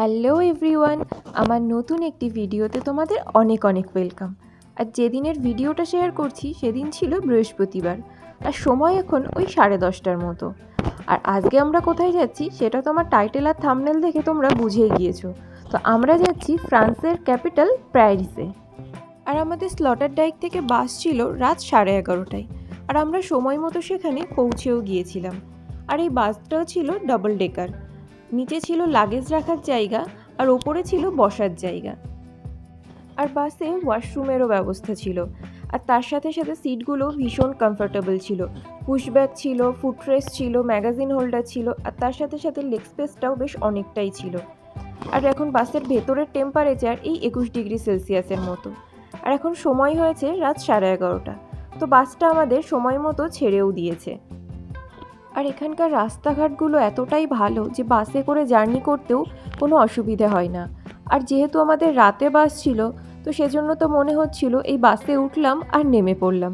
Hello everyone, আমার নতুন একটি ভিডিওতে তোমাদের অনেক অনেক ওয়েলকাম। আর যেদিনের ভিডিওটা শেয়ার করছি সেদিন ছিল বৃহস্পতিবার, আর সময় এখন ওই 10:30টার মতো। আর আজকে আমরা কোথায় যাচ্ছি সেটা তো আমার টাইটেল আর থাম্বনেল দেখে তোমরা বুঝেই গিয়েছো। তো আমরা যাচ্ছি ফ্রান্সের ক্যাপিটাল প্যারিসে। আর আমাদের স্লটারডাইক থেকে বাস ছিল রাত 11:30টায়, আর আমরা সময় মতো সেখানে পৌঁছেও গিয়েছিলাম। আর এই বাসটাও ছিল ডাবল ডেকার, নিচে ছিল লাগেজ রাখার জায়গা আর ওপরে ছিল বসার জায়গা। আর বাসে ওয়াশরুমেরও ব্যবস্থা ছিল, আর তার সাথে সাথে সিটগুলো ভীষণ কমফোর্টেবল ছিল। পুশব্যাক ছিল, ফুটরেস্ট ছিল, ম্যাগাজিন হোল্ডার ছিল, আর তার সাথে সাথে লেগ স্পেসটাও বেশ অনেকটাই ছিল। আর এখন বাসের ভেতরের টেম্পারেচার এই 21°C মতো। আর এখন সময় হয়েছে রাত 11:30। তো বাসটা আমাদের সময় মতো ছেড়েও দিয়েছে। আর এখানকার রাস্তাঘাটগুলো এতটাই ভালো যে বাসে করে জার্নি করতেও কোনো অসুবিধে হয় না। আর যেহেতু আমাদের রাতে বাস ছিল, তো সেজন্য তো মনে হচ্ছিল এই বাসে উঠলাম আর নেমে পড়লাম।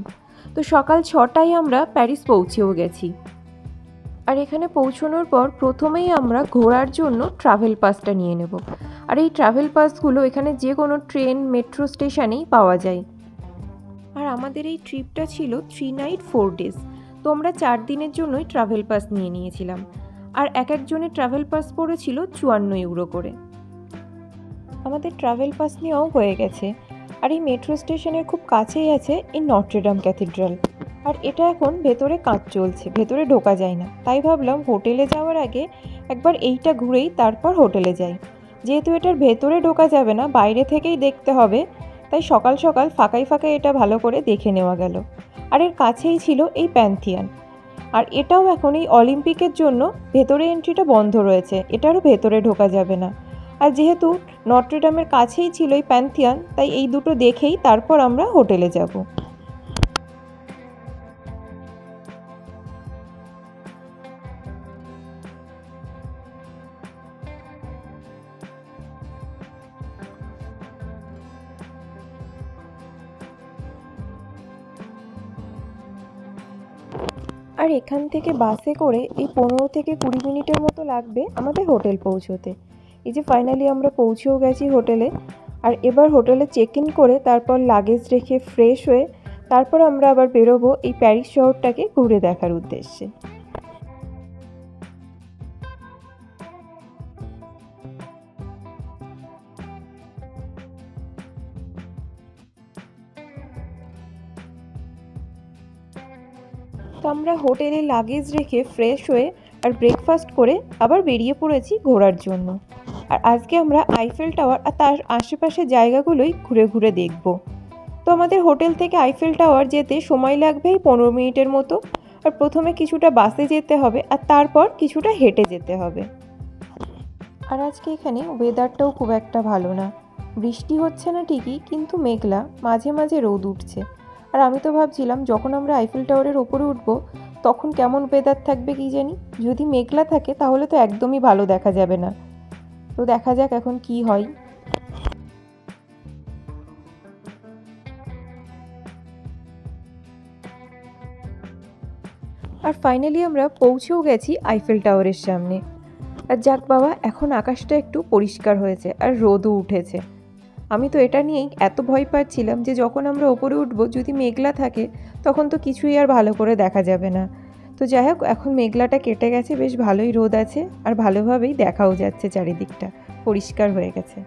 তো সকাল 6টায় আমরা প্যারিস পৌঁছেও গেছি। আর এখানে পৌঁছানোর পর প্রথমেই আমরা ঘোরার জন্য ট্রাভেল পাসটা নিয়ে নেব। আর এই ট্রাভেল পাসগুলো এখানে যে কোনো ট্রেন, মেট্রো স্টেশনেই পাওয়া যায়। আর আমাদের এই ট্রিপটা ছিল 3 নাইট 4 ডেজ। তো আমরা 4 দিনের জন্যই ট্রাভেল পাস নিয়ে নিয়েছিলাম। আর এক একজনের ট্রাভেল পাস পড়েছিল 54 ইউরো করে। আমাদের ট্রাভেল পাস নেওয়াও হয়ে গেছে। আর এই মেট্রো স্টেশনের খুব কাছেই আছে এই নট্রডাম ক্যাথিড্রাল। আর এটা এখন ভেতরে কাজ চলছে, ভেতরে ঢোকা যায় না। তাই ভাবলাম হোটেলে যাওয়ার আগে একবার এইটা ঘুরেই তারপর হোটেলে যাই। যেহেতু এটার ভেতরে ঢোকা যাবে না, বাইরে থেকেই দেখতে হবে, তাই সকাল সকাল ফাঁকাই ফাঁকাই এটা ভালো করে দেখে নেওয়া গেল। আর এর কাছেই ছিল এই প্যান্থিয়ন। আর এটাও এখন এই অলিম্পিকের জন্য ভেতরে এন্ট্রিটা বন্ধ রয়েছে, এটারও ভেতরে ঢোকা যাবে না। আর যেহেতু নট্রডামের কাছেই ছিল এই প্যান্থিয়ন, তাই এই দুটো দেখেই তারপর আমরা হোটেলে যাব। আর এখান থেকে বাসে করে এই 15 থেকে 20 মিনিটের মতো লাগবে আমাদের হোটেল পৌঁছোতে। এই যে ফাইনালি আমরা পৌঁছেও গেছি হোটেলে। আর এবার হোটেলে চেক ইন করে তারপর লাগেজ রেখে ফ্রেশ হয়ে তারপর আমরা আবার বেরোবো এই প্যারিস শহরটাকে ঘুরে দেখার উদ্দেশ্যে। তো আমরা হোটেলে লাগেজ রেখে ফ্রেশ হয়ে আর ব্রেকফাস্ট করে আবার বেরিয়ে পড়েছি ঘোরার জন্য। আর আজকে আমরা আইফেল টাওয়ার আর তার আশেপাশে জায়গাগুলোই ঘুরে ঘুরে দেখব। তো আমাদের হোটেল থেকে আইফেল টাওয়ার যেতে সময় লাগবে এই 15 মিনিটের মতো। আর প্রথমে কিছুটা বাসে যেতে হবে আর তারপর কিছুটা হেঁটে যেতে হবে। আর আজকে এখানে ওয়েদারটাও খুব একটা ভালো না, বৃষ্টি হচ্ছে না ঠিকই, কিন্তু মেঘলা, মাঝে মাঝে রোদ উঠছে। আর আমি তো ভাবছিলাম যখন আমরা আইফেল টাওয়ারের ওপরে উঠব তখন কেমন ওয়েদার থাকবে কি জানি। যদি মেঘলা থাকে তাহলে তো একদমই ভালো দেখা যাবে না। তো দেখা যাক এখন কি হয়। আর ফাইনালি আমরা পৌঁছেও গেছি আইফেল টাওয়ারের সামনে। আর যাক বাবা, এখন আকাশটা একটু পরিষ্কার হয়েছে আর রোদও উঠেছে। আমি তো এটা নিয়েই এত ভয় পাচ্ছিলাম যে যখন আমরা ওপরে উঠব যদি মেঘলা থাকে তখন তো কিছুই আর ভালো করে দেখা যাবে না। তো যাই হোক, এখন মেঘলাটা কেটে গেছে, বেশ ভালোই রোদ আছে আর ভালোভাবেই দেখাও যাচ্ছে, চারিদিকটা পরিষ্কার হয়ে গেছে।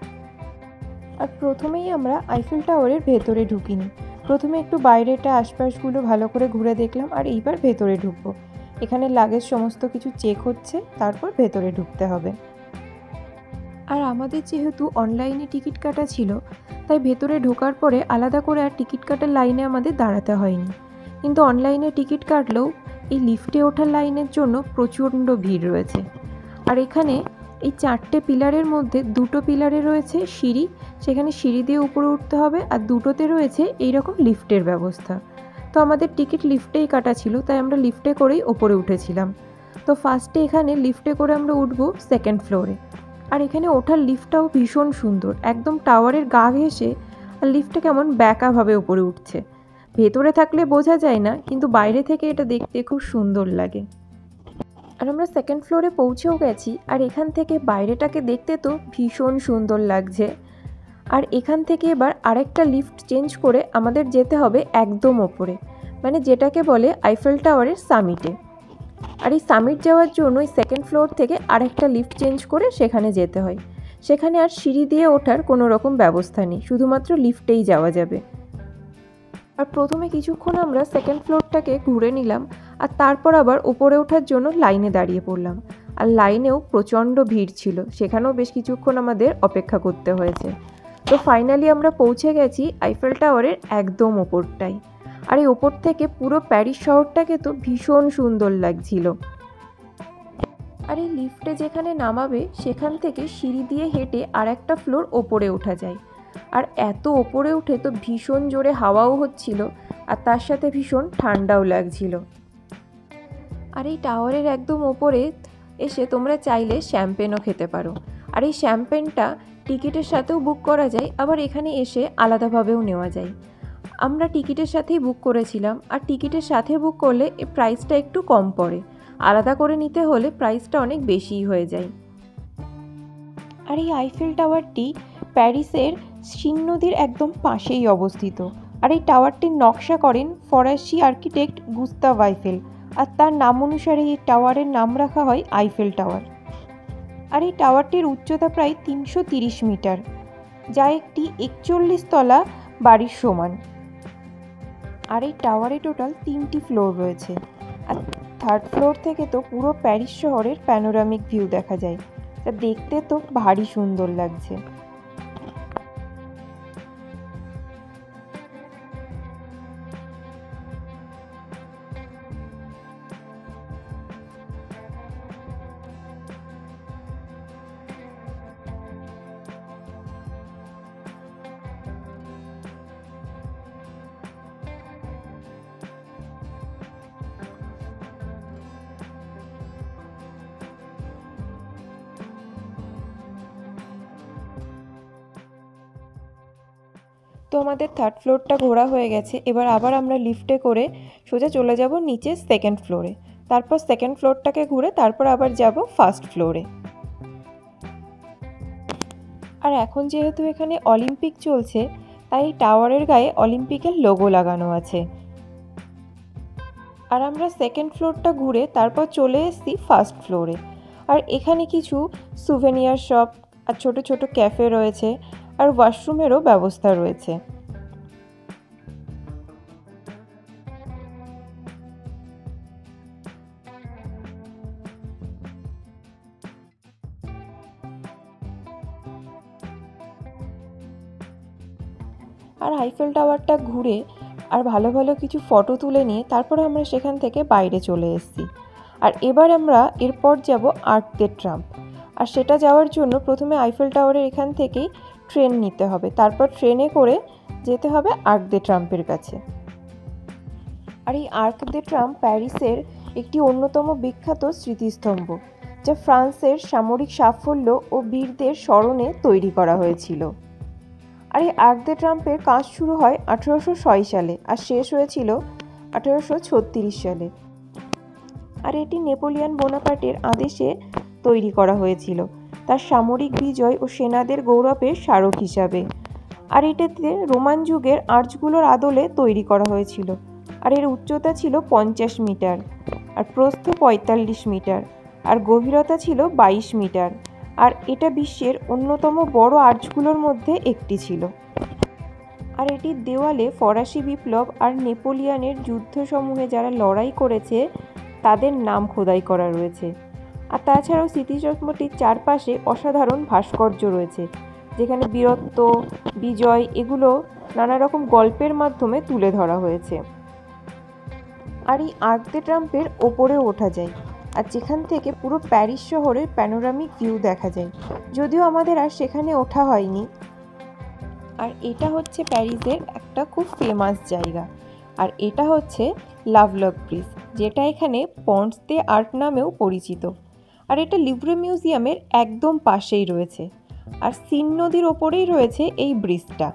আর প্রথমেই আমরা আইফেল টাওয়ারের ভেতরে ঢুকিনি, প্রথমে একটু বাইরেটা আশপাশগুলো ভালো করে ঘুরে দেখলাম। আর এইবার ভেতরে ঢুকবো। এখানে লাগেজ সমস্ত কিছু চেক হচ্ছে, তারপর ভেতরে ঢুকতে হবে। আর আমাদের যেহেতু অনলাইনে টিকিট কাটা ছিল, তাই ভেতরে ঢোকার পরে আলাদা করে আর টিকিট কাটার লাইনে আমাদের দাঁড়াতে হয়নি। কিন্তু অনলাইনে টিকিট কাটলেও এই লিফটে ওঠার লাইনের জন্য প্রচণ্ড ভিড় রয়েছে। আর এখানে এই 4টে পিলারের মধ্যে 2টো পিলারে রয়েছে সিঁড়ি, সেখানে সিঁড়ি দিয়ে উপরে উঠতে হবে, আর 2টোতে রয়েছে এইরকম লিফটের ব্যবস্থা। তো আমাদের টিকিট লিফটেই কাটা ছিল, তাই আমরা লিফটে করেই ওপরে উঠেছিলাম। তো ফার্স্টে এখানে লিফটে করে আমরা উঠবো 2nd ফ্লোরে। আর এখানে ওঠার লিফটটাও ভীষণ সুন্দর, একদম টাওয়ারের গা ঘেঁষে। আর লিফটটা কেমন ব্যাকাভাবে উপরে উঠছে, ভেতরে থাকলে বোঝা যায় না, কিন্তু বাইরে থেকে এটা দেখতে খুব সুন্দর লাগে। আর আমরা সেকেন্ড ফ্লোরে পৌঁছেও গেছি। আর এখান থেকে বাইরেটাকে দেখতে তো ভীষণ সুন্দর লাগছে। আর এখান থেকে এবার আরেকটা লিফট চেঞ্জ করে আমাদের যেতে হবে একদম ওপরে, মানে যেটাকে বলে আইফেল টাওয়ারের সামিটে। আর এই সামিট যাওয়ার জন্য ওই সেকেন্ড ফ্লোর থেকে আরেকটা লিফট চেঞ্জ করে সেখানে যেতে হয়। সেখানে আর সিঁড়ি দিয়ে ওঠার কোনো রকম ব্যবস্থা নেই, শুধুমাত্র লিফটেই যাওয়া যাবে। আর প্রথমে কিছুক্ষণ আমরা সেকেন্ড ফ্লোরটাকে ঘুরে নিলাম, আর তারপর আবার ওপরে ওঠার জন্য লাইনে দাঁড়িয়ে পড়লাম। আর লাইনেও প্রচণ্ড ভিড় ছিল, সেখানেও বেশ কিছুক্ষণ আমাদের অপেক্ষা করতে হয়েছে। তো ফাইনালি আমরা পৌঁছে গেছি আইফেল টাওয়ারের একদম ওপরটাই। আর এই ওপর থেকে পুরো প্যারিস শহরটাকে তো ভীষণ সুন্দর লাগছিল। আর এই লিফটে যেখানে নামাবে সেখান থেকে সিঁড়ি দিয়ে হেঁটে আর একটা ফ্লোর ওপরে ওঠা যায়। আর এত ওপরে উঠে তো ভীষণ জোরে হাওয়াও হচ্ছিল, আর তার সাথে ভীষণ ঠান্ডাও লাগছিল। আর এই টাওয়ারের একদম ওপরে এসে তোমরা চাইলে শ্যাম্পেনও খেতে পারো। আর এই শ্যাম্পেনটা টিকিটের সাথেও বুক করা যায়, আবার এখানে এসে আলাদাভাবেও নেওয়া যায়। আমরা টিকিটের সাথেই বুক করেছিলাম, আর টিকিটের সাথে বুক করলে এই প্রাইসটা একটু কম পড়ে, আলাদা করে নিতে হলে প্রাইসটা অনেক বেশিই হয়ে যায়। আর এই আইফেল টাওয়ারটি প্যারিসের সিন নদীর একদম পাশেই অবস্থিত। আর এই টাওয়ারটির নকশা করেন ফরাসি আর্কিটেক্ট গুস্তাভ আইফেল, আর তার নাম অনুসারে এই টাওয়ারের নাম রাখা হয় আইফেল টাওয়ার। আর এই টাওয়ারটির উচ্চতা প্রায় 330 মিটার, যা একটি 41 তলা বাড়ির সমান। আর এই টাওয়ারে টোটাল 3টি ফ্লোর রয়েছে। আর থার্ড ফ্লোর থেকে তো পুরো প্যারিস শহরের প্যানোরামিক ভিউ দেখা যায়, যা দেখতে তো ভারী সুন্দর লাগছে। তো আমাদের থার্ড ফ্লোরটা ঘোরা হয়ে গেছে। এবার আবার আমরা লিফটে করে সোজা চলে যাব নিচে সেকেন্ড ফ্লোরে, তারপর সেকেন্ড ফ্লোরটাকে ঘুরে তারপর আবার যাব ফার্স্ট ফ্লোরে। আর এখন যেহেতু এখানে অলিম্পিক চলছে, তাই টাওয়ারের গায়ে অলিম্পিকের লোগো লাগানো আছে। আর আমরা সেকেন্ড ফ্লোরটা ঘুরে তারপর চলে এসেছি ফার্স্ট ফ্লোরে। আর এখানে কিছু সুভেনিয়ার শপ আর ছোট ছোট ক্যাফে রয়েছে, আর ওয়াশরুমেরও ব্যবস্থা রয়েছে। আর আইফেল টাওয়ারটা ঘুরে আর ভালো ভালো কিছু ফটো তুলে নিয়ে তারপর আমরা সেখান থেকে বাইরে চলে এসেছি। আর এবার আমরা এরপর যাব আর্ক দে ট্রাম্প। আর সেটা যাওয়ার জন্য প্রথমে আইফেল টাওয়ারের এখান থেকেই ট্রেন নিতে হবে, তারপর ট্রেনে করে যেতে হবে আর্ক দে ট্রাম্পের কাছে। আর এই আর্ক দে ট্রাম্প প্যারিসের একটি অন্যতম বিখ্যাত স্মৃতিস্তম্ভ, যা ফ্রান্সের সামরিক সাফল্য ও বীরদের স্মরণে তৈরি করা হয়েছিল। আর এই আর্ক দে ট্রাম্পের কাজ শুরু হয় 1806 সালে আর শেষ হয়েছিল 1836 সালে। আর এটি নেপোলিয়ন বোনাপার্টের আদেশে তৈরি করা হয়েছিল, তার সামরিক বিজয় ও সেনাদের গৌরবের স্মারক হিসাবে। আর এটাতে রোমান যুগের আর্চগুলোর আদলে তৈরি করা হয়েছিল। আর এর উচ্চতা ছিল 50 মিটার, আর প্রস্থ 45 মিটার, আর গভীরতা ছিল 22 মিটার। আর এটা বিশ্বের অন্যতম বড় আর্চগুলোর মধ্যে একটি ছিল। আর এটির দেওয়ালে ফরাসি বিপ্লব আর নেপোলিয়নের যুদ্ধসমূহে যারা লড়াই করেছে তাদের নাম খোদাই করা রয়েছে। আর তাছাড়াও স্মৃতিস্তম্ভটির চারপাশে অসাধারণ ভাস্কর্য রয়েছে, যেখানে বীরত্ব, বিজয় এগুলো নানা রকম গল্পের মাধ্যমে তুলে ধরা হয়েছে। আর এই আর্ক দে ট্রাম্পের ওপরে ওঠা যায়, আর যেখান থেকে পুরো প্যারিস শহরের প্যানোরামিক ভিউ দেখা যায়, যদিও আমাদের আর সেখানে ওঠা হয়নি। আর এটা হচ্ছে প্যারিসের একটা খুব ফেমাস জায়গা, আর এটা হচ্ছে লাভলক ব্রিজ, যেটা এখানে পন্টস দে আর্ট নামেও পরিচিত। আর এটা লিভ্রে মিউজিয়ামের একদম পাশেই রয়েছে, আর সিন নদীর ওপরেই রয়েছে এই ব্রিজটা।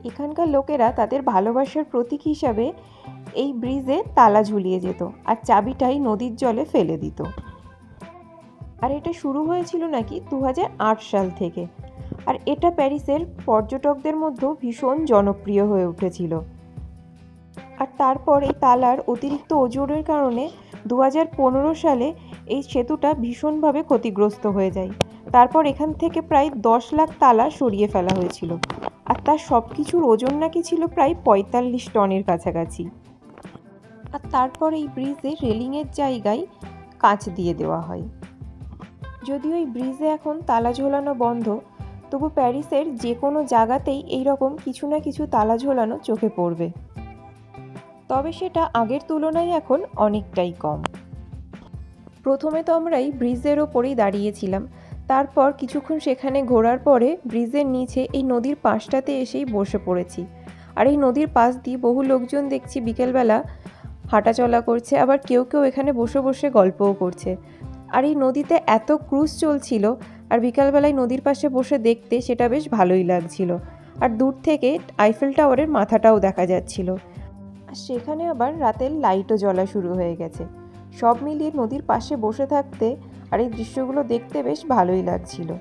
এখানকার লোকেরা তাদের ভালোবাসার প্রতীক হিসাবে এই ব্রিজে তালা ঝুলিয়ে যেত আর চাবিটাই নদীর জলে ফেলে দিত। আর এটা শুরু হয়েছিল নাকি 2008 সাল থেকে। আর এটা প্যারিসের পর্যটকদের মধ্যেও ভীষণ জনপ্রিয় হয়ে উঠেছিল। আর তারপর এই তালার অতিরিক্ত ওজনের কারণে 2015 সালে এই সেতুটা ভীষণভাবে ক্ষতিগ্রস্ত হয়ে যায়। তারপর এখান থেকে প্রায় 10 লাখ তালা সরিয়ে ফেলা হয়েছিল। আর তার সব কিছুর ওজন নাকি ছিল প্রায় 45 টনের কাছাকাছি। আর তারপর এই ব্রিজে রেলিংয়ের জায়গায় কাঁচ দিয়ে দেওয়া হয়। যদিও এই ব্রিজে এখন তালা ঝোলানো বন্ধ, তবু প্যারিসের যে কোনো জায়গাতেই এইরকম কিছু না কিছু তালা ঝোলানো চোখে পড়বে। তবে সেটা আগের তুলনায় এখন অনেকটাই কম। প্রথমে তো আমরা এই ব্রিজের ওপরেই দাঁড়িয়েছিলাম, তারপর কিছুক্ষণ সেখানে ঘোরার পরে ব্রিজের নিচে এই নদীর পাশটাতে এসেই বসে পড়েছি। আর এই নদীর পাশ দিয়ে বহু লোকজন দেখছি বিকেলবেলা হাঁটাচলা করছে, আবার কেউ কেউ এখানে বসে বসে গল্পও করছে। আর এই নদীতে এত ক্রুজ চলছিল, আর বিকালবেলায় নদীর পাশে বসে দেখতে সেটা বেশ ভালোই লাগছিল। আর দূর থেকে আইফেল টাওয়ারের মাথাটাও দেখা যাচ্ছিল। আর সেখানে আবার রাতের লাইটও জ্বলা শুরু হয়ে গেছে। সব মিলিয়ে নদীর পাশে বসে থাকতে আর এই দৃশ্যগুলো দেখতে বেশ ভালোই লাগছিল।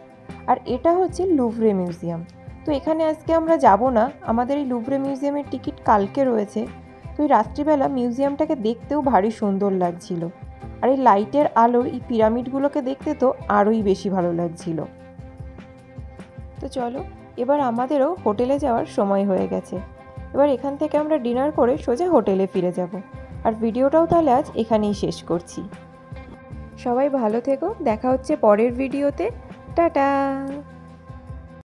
আর এটা হচ্ছে লুভরে মিউজিয়াম। তো এখানে আজকে আমরা যাব না, আমাদের এই লুভরে মিউজিয়ামের টিকিট কালকে রয়েছে। তো এই রাত্রিবেলা মিউজিয়ামটাকে দেখতেও ভারী সুন্দর লাগছিল। আর এই লাইটের আলোর এই পিরামিডগুলোকে দেখতে তো আরোই বেশি ভালো লাগছিল। তো চলো, এবার আমাদেরও হোটেলে যাওয়ার সময় হয়ে গেছে। এবার এখান থেকে আমরা ডিনার করে সোজা হোটেলে ফিরে যাব। আর ভিডিওটাও তাহলে আজ এখানেই শেষ করছি। সবাই ভালো থেকো, দেখা হচ্ছে পরের ভিডিওতে। টাটা।